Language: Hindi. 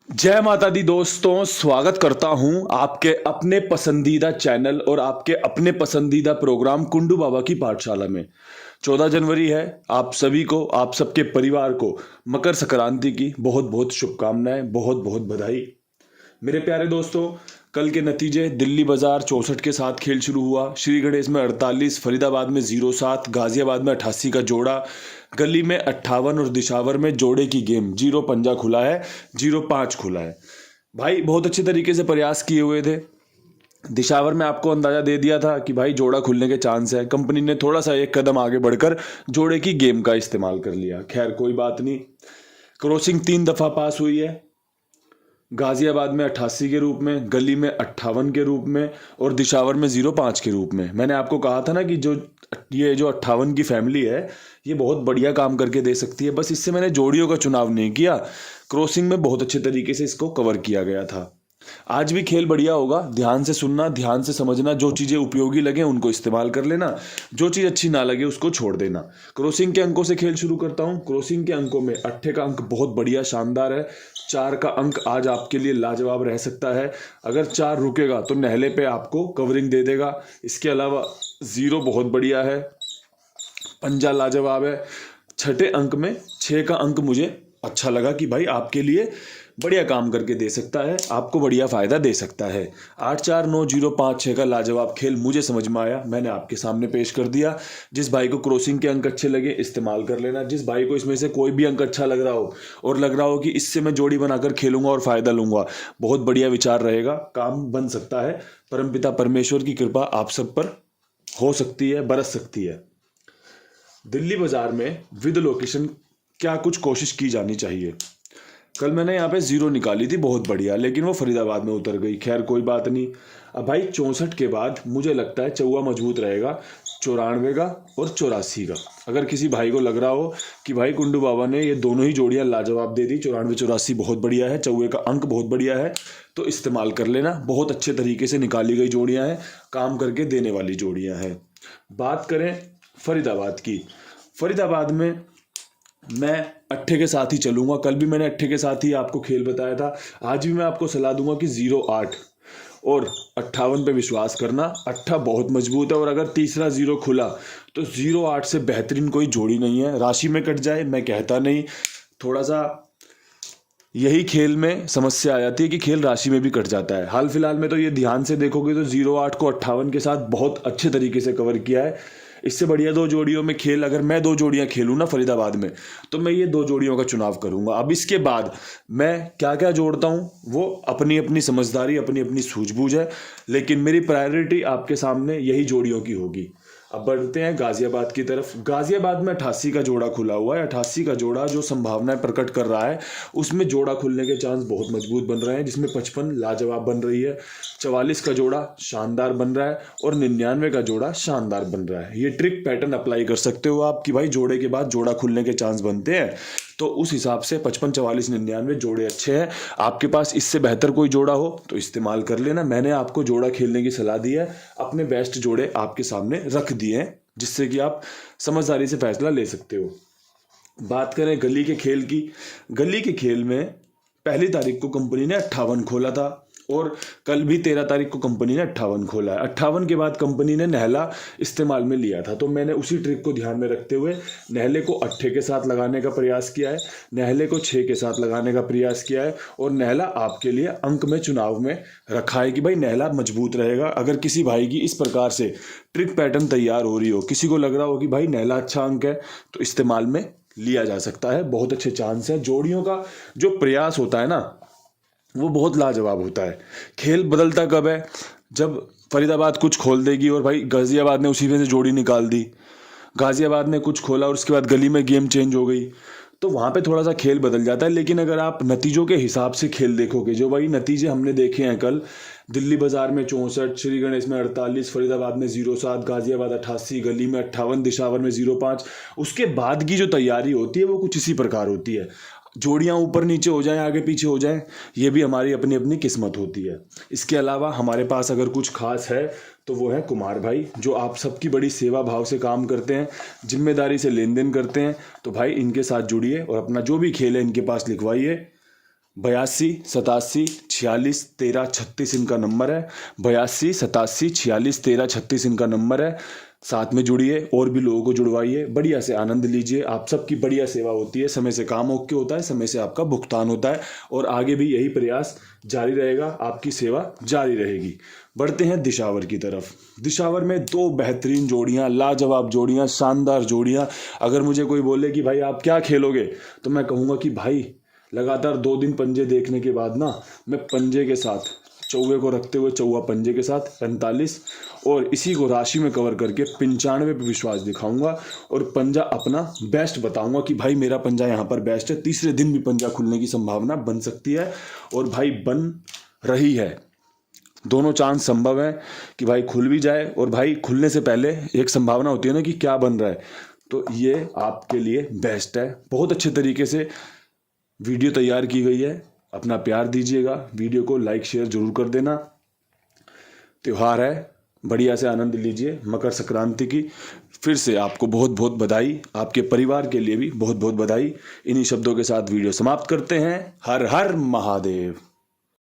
जय माता दी दोस्तों, स्वागत करता हूं आपके अपने पसंदीदा चैनल और आपके अपने पसंदीदा प्रोग्राम कुंडू बाबा की पाठशाला में। 14 जनवरी है। आप सभी को, आप सबके परिवार को मकर संक्रांति की बहुत बहुत शुभकामनाएं, बहुत बहुत बधाई। मेरे प्यारे दोस्तों, कल के नतीजे दिल्ली बाजार 64 के साथ खेल शुरू हुआ। श्री गणेश में 48, फरीदाबाद में 07, गाजियाबाद में 88 का जोड़ा, गली में 58 और दिशावर में जोड़े की गेम 0 पंजा खुला है, 0-5 खुला है। भाई बहुत अच्छे तरीके से प्रयास किए हुए थे। दिशावर में आपको अंदाजा दे दिया था कि भाई जोड़ा खुलने के चांस है। कंपनी ने थोड़ा सा एक कदम आगे बढ़कर जोड़े की गेम का इस्तेमाल कर लिया। खैर कोई बात नहीं। क्रॉसिंग 3 दफा पास हुई है, गाजियाबाद में 88 के रूप में, गली में 58 के रूप में और दिशावर में 05 के रूप में। मैंने आपको कहा था ना कि जो 58 की फैमिली है ये बहुत बढ़िया काम करके दे सकती है। बस इससे मैंने जोड़ियों का चुनाव नहीं किया, क्रॉसिंग में बहुत अच्छे तरीके से इसको कवर किया गया था। आज भी खेल बढ़िया होगा। ध्यान से सुनना, ध्यान से समझना, जो चीज़ें उपयोगी लगे उनको इस्तेमाल कर लेना, जो चीज़ अच्छी ना लगे उसको छोड़ देना। क्रॉसिंग के अंकों से खेल शुरू करता हूँ। क्रॉसिंग के अंकों में 8 का अंक बहुत बढ़िया, शानदार है। 4 का अंक आज आपके लिए लाजवाब रह सकता है। अगर 4 रुकेगा तो नहले पे आपको कवरिंग दे देगा। इसके अलावा 0 बहुत बढ़िया है, पंजा लाजवाब है। छठे अंक में 6 का अंक मुझे अच्छा लगा कि भाई आपके लिए बढ़िया काम करके दे सकता है, आपको बढ़िया फायदा दे सकता है। 8, 4, 9, 0, 5, 6 का लाजवाब खेल मुझे समझ में आया, मैंने आपके सामने पेश कर दिया। जिस भाई को क्रॉसिंग के अंक अच्छे लगे इस्तेमाल कर लेना। जिस भाई को इसमें से कोई भी अंक अच्छा लग रहा हो और लग रहा हो कि इससे मैं जोड़ी बनाकर खेलूंगा और फायदा लूंगा, बहुत बढ़िया विचार रहेगा, काम बन सकता है। परमपिता परमेश्वर की कृपा आप सब पर हो सकती है, बरस सकती है। दिल्ली बाजार में विद लोकेशन क्या कुछ कोशिश की जानी चाहिए। कल मैंने यहाँ पे 0 निकाली थी, बहुत बढ़िया, लेकिन वो फरीदाबाद में उतर गई। खैर कोई बात नहीं। अब भाई 64 के बाद मुझे लगता है चौवा मजबूत रहेगा, 94 का और 84 का। अगर किसी भाई को लग रहा हो कि भाई कुंडू बाबा ने ये दोनों ही जोड़ियां लाजवाब दे दी, 94-84 बहुत बढ़िया है, चौवे का अंक बहुत बढ़िया है, तो इस्तेमाल कर लेना। बहुत अच्छे तरीके से निकाली गई जोड़ियां हैं, काम करके देने वाली जोड़ियां हैं। बात करें फरीदाबाद की। फरीदाबाद में मैं 8 के साथ ही चलूंगा। कल भी मैंने 8 के साथ ही आपको खेल बताया था, आज भी मैं आपको सलाह दूंगा कि 0-8 और 58 पे विश्वास करना। 8 बहुत मजबूत है और अगर तीसरा 0 खुला तो 0-8 से बेहतरीन कोई जोड़ी नहीं है। राशि में कट जाए मैं कहता नहीं, थोड़ा सा यही खेल में समस्या आ जाती है कि खेल राशि में भी कट जाता है। हाल फिलहाल में तो ये ध्यान से देखोगे तो 0-8 को 58 के साथ बहुत अच्छे तरीके से कवर किया है। इससे बढ़िया 2 जोड़ियों में खेल, अगर मैं 2 जोड़ियां खेलूं ना फरीदाबाद में, तो मैं ये 2 जोड़ियों का चुनाव करूंगा। अब इसके बाद मैं क्या क्या जोड़ता हूं वो अपनी अपनी समझदारी, अपनी अपनी सूझबूझ है, लेकिन मेरी प्रायोरिटी आपके सामने यही जोड़ियों की होगी। अब बढ़ते हैं गाजियाबाद की तरफ। गाजियाबाद में 88 का जोड़ा खुला हुआ है। 88 का जोड़ा जो संभावनाएं प्रकट कर रहा है उसमें जोड़ा खुलने के चांस बहुत मजबूत बन रहे हैं, जिसमें 55 लाजवाब बन रही है, 44 का जोड़ा शानदार बन रहा है और 99 का जोड़ा शानदार बन रहा है। ये ट्रिक पैटर्न अप्लाई कर सकते हो आप कि भाई जोड़े के बाद जोड़ा खुलने के चांस बनते हैं, तो उस हिसाब से 55, 44, 99 जोड़े अच्छे हैं। आपके पास इससे बेहतर कोई जोड़ा हो तो इस्तेमाल कर लेना। मैंने आपको जोड़ा खेलने की सलाह दी है, अपने बेस्ट जोड़े आपके सामने रख दिए हैं, जिससे कि आप समझदारी से फैसला ले सकते हो। बात करें गली के खेल की। गली के खेल में 1 तारीख को कंपनी ने 58 खोला था और कल भी 13 तारीख को कंपनी ने 58 खोला है। 58 के बाद कंपनी ने नहला इस्तेमाल में लिया था, तो मैंने उसी ट्रिक को ध्यान में रखते हुए नहले को 8 के साथ लगाने का प्रयास किया है, नहले को 6 के साथ लगाने का प्रयास किया है और नहला आपके लिए अंक में चुनाव में रखा है कि भाई नहला मजबूत रहेगा। अगर किसी भाई की इस प्रकार से ट्रिक पैटर्न तैयार हो रही हो, किसी को लग रहा हो कि भाई नहला अच्छा अंक है, तो इस्तेमाल में लिया जा सकता है। बहुत अच्छे चांस है। जोड़ियों का जो प्रयास होता है ना वो बहुत लाजवाब होता है। खेल बदलता कब है, जब फरीदाबाद कुछ खोल देगी और भाई गाजियाबाद ने उसी में से जोड़ी निकाल दी, गाजियाबाद ने कुछ खोला और उसके बाद गली में गेम चेंज हो गई, तो वहाँ पे थोड़ा सा खेल बदल जाता है। लेकिन अगर आप नतीजों के हिसाब से खेल देखोगे, जो भाई नतीजे हमने देखे हैं कल, दिल्ली बाजार में 64, श्री गणेश में 48, फरीदाबाद में 07, गाजियाबाद 88, गली में 58, दिशावर में 05, उसके बाद की जो तैयारी होती है वो कुछ इसी प्रकार होती है। जोड़ियाँ ऊपर नीचे हो जाएं, आगे पीछे हो जाएं, ये भी हमारी अपनी अपनी किस्मत होती है। इसके अलावा हमारे पास अगर कुछ खास है तो वो है कुमार भाई, जो आप सबकी बड़ी सेवा भाव से काम करते हैं, जिम्मेदारी से लेन देन करते हैं। तो भाई इनके साथ जुड़िए और अपना जो भी खेल है इनके पास लिखवाइए। 82 87 46 13 36 इनका नंबर है। 82 87 46 13 36 इनका नंबर है। साथ में जुड़िए और भी लोगों को जुड़वाइए, बढ़िया से आनंद लीजिए। आप सबकी बढ़िया सेवा होती है, समय से काम ओके होता है, समय से आपका भुगतान होता है और आगे भी यही प्रयास जारी रहेगा, आपकी सेवा जारी रहेगी। बढ़ते हैं दिशावर की तरफ। दिशावर में 2 बेहतरीन जोड़ियां, लाजवाब जोड़ियां, शानदार जोड़ियां। अगर मुझे कोई बोले कि भाई आप क्या खेलोगे, तो मैं कहूँगा कि भाई लगातार 2 दिन पंजे देखने के बाद ना मैं पंजे के साथ चौवे को रखते हुए चौवा पंजे के साथ 45 और इसी को राशि में कवर करके 95 पे विश्वास दिखाऊंगा और पंजा अपना बेस्ट बताऊंगा कि भाई मेरा पंजा यहाँ पर बेस्ट है। तीसरे दिन भी पंजा खुलने की संभावना बन सकती है और भाई बन रही है। दोनों चांस संभव है कि भाई खुल भी जाए और भाई खुलने से पहले एक संभावना होती है ना कि क्या बन रहा है, तो ये आपके लिए बेस्ट है। बहुत अच्छे तरीके से वीडियो तैयार की गई है, अपना प्यार दीजिएगा, वीडियो को लाइक शेयर जरूर कर देना। त्योहार है, बढ़िया से आनंद लीजिए मकर संक्रांति की। फिर से आपको बहुत बहुत बधाई, आपके परिवार के लिए भी बहुत बहुत बधाई। इन्हीं शब्दों के साथ वीडियो समाप्त करते हैं। हर हर महादेव।